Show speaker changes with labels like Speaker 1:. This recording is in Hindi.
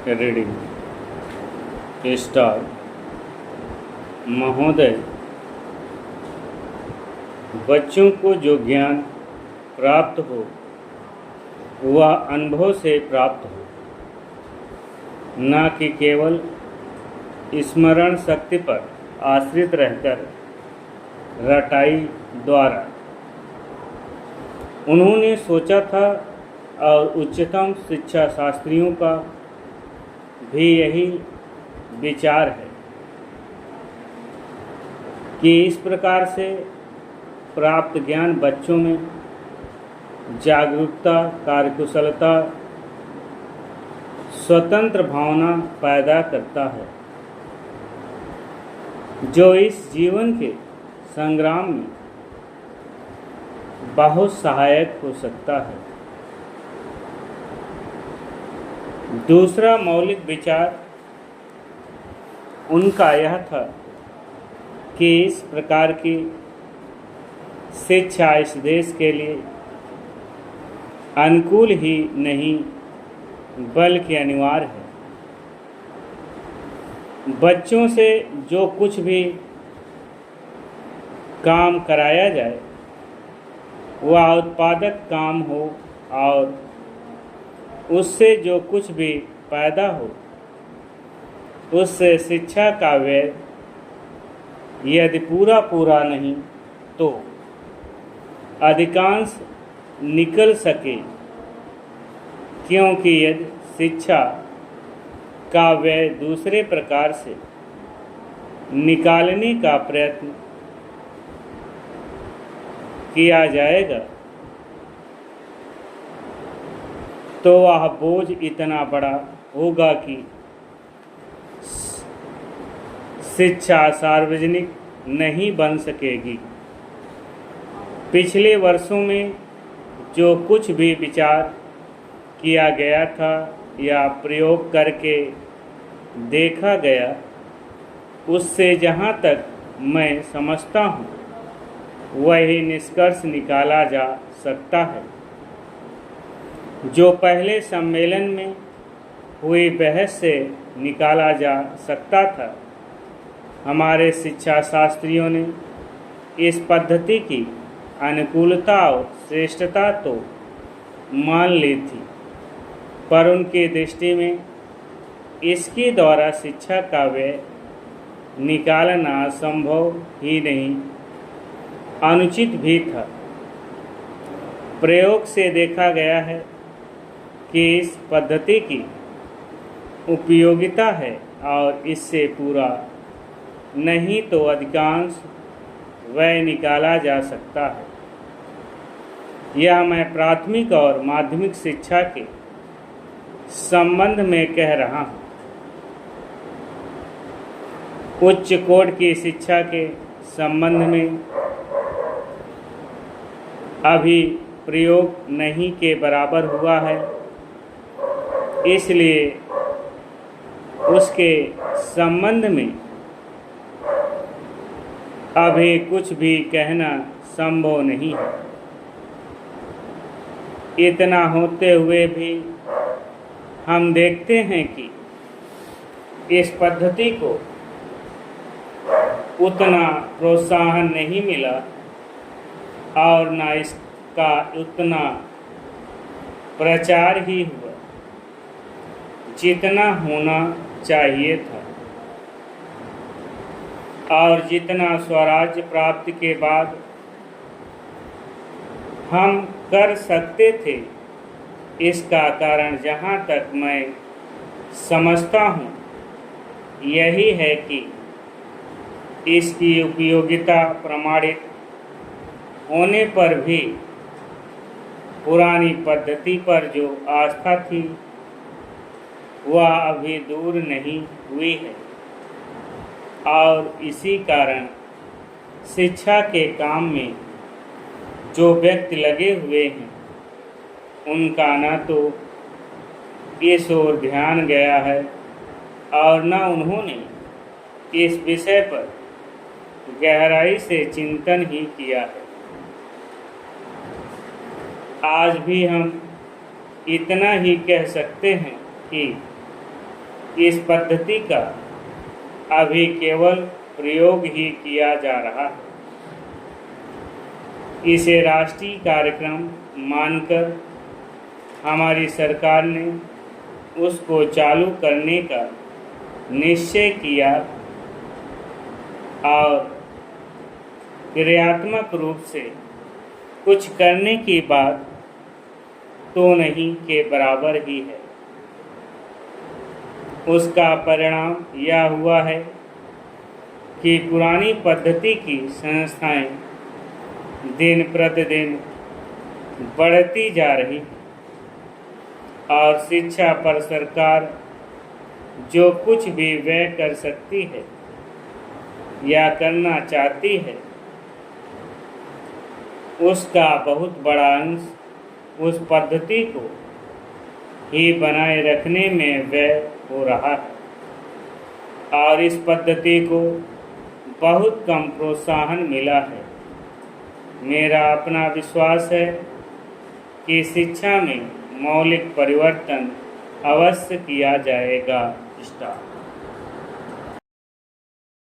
Speaker 1: Reading star. महोदय, बच्चों को जो ज्ञान प्राप्त हो वह अनुभव से प्राप्त हो, न कि केवल स्मरण शक्ति पर आश्रित रहकर रटाई द्वारा। उन्होंने सोचा था और उच्चतम शिक्षा शास्त्रियों का भी यही विचार है कि इस प्रकार से प्राप्त ज्ञान बच्चों में जागरूकता, कार्यकुशलता, स्वतंत्र भावना पैदा करता है, जो इस जीवन के संग्राम में बहुत सहायक हो सकता है। दूसरा मौलिक विचार उनका यह था कि इस प्रकार की शिक्षा इस देश के लिए अनुकूल ही नहीं बल्कि अनिवार्य है। बच्चों से जो कुछ भी काम कराया जाए वह उत्पादक काम हो और उससे जो कुछ भी पैदा हो उससे शिक्षा का व्यय यदि पूरा नहीं तो अधिकांश निकल सके, क्योंकि यदि शिक्षा का व्यय दूसरे प्रकार से निकालने का प्रयत्न किया जाएगा तो वह बोझ इतना बड़ा होगा कि शिक्षा सार्वजनिक नहीं बन सकेगी। पिछले वर्षों में जो कुछ भी विचार किया गया था या प्रयोग करके देखा गया, उससे जहाँ तक मैं समझता हूँ वही निष्कर्ष निकाला जा सकता है जो पहले सम्मेलन में हुई बहस से निकाला जा सकता था। हमारे शिक्षा शास्त्रियों ने इस पद्धति की अनुकूलता और श्रेष्ठता तो मान ली थी, पर उनकी दृष्टि में इसके द्वारा शिक्षा का व्यय निकालना संभव ही नहीं, अनुचित भी था। प्रयोग से देखा गया है कि इस पद्धति की उपयोगिता है और इससे पूरा नहीं तो अधिकांश व्यय निकाला जा सकता है। यह मैं प्राथमिक और माध्यमिक शिक्षा के संबंध में कह रहा हूँ। उच्च कोटि की शिक्षा के संबंध में अभी प्रयोग नहीं के बराबर हुआ है, इसलिए उसके संबंध में अभी कुछ भी कहना संभव नहीं है। इतना होते हुए भी हम देखते हैं कि इस पद्धति को उतना प्रोत्साहन नहीं मिला और न इसका उतना प्रचार ही हुआ जितना होना चाहिए था, और जितना स्वराज्य प्राप्ति के बाद हम कर सकते थे। इसका कारण जहाँ तक मैं समझता हूँ यही है कि इसकी उपयोगिता प्रमाणित होने पर भी पुरानी पद्धति पर जो आस्था थी वह अभी दूर नहीं हुई है, और इसी कारण शिक्षा के काम में जो व्यक्ति लगे हुए हैं उनका न तो इस ओर ध्यान गया है और न उन्होंने इस विषय पर गहराई से चिंतन ही किया है। आज भी हम इतना ही कह सकते हैं कि इस पद्धति का अभी केवल प्रयोग ही किया जा रहा है। इसे राष्ट्रीय कार्यक्रम मानकर हमारी सरकार ने उसको चालू करने का निश्चय किया और क्रियात्मक रूप से कुछ करने की बात तो नहीं के बराबर ही है। उसका परिणाम यह हुआ है कि पुरानी पद्धति की संस्थाएं दिन प्रतिदिन बढ़ती जा रही और शिक्षा पर सरकार जो कुछ भी व्यय कर सकती है या करना चाहती है उसका बहुत बड़ा अंश उस पद्धति को ही बनाए रखने में व्यय हो रहा है और इस पद्धति को बहुत कम प्रोत्साहन मिला है। मेरा अपना विश्वास है कि शिक्षा में मौलिक परिवर्तन अवश्य किया जाएगा।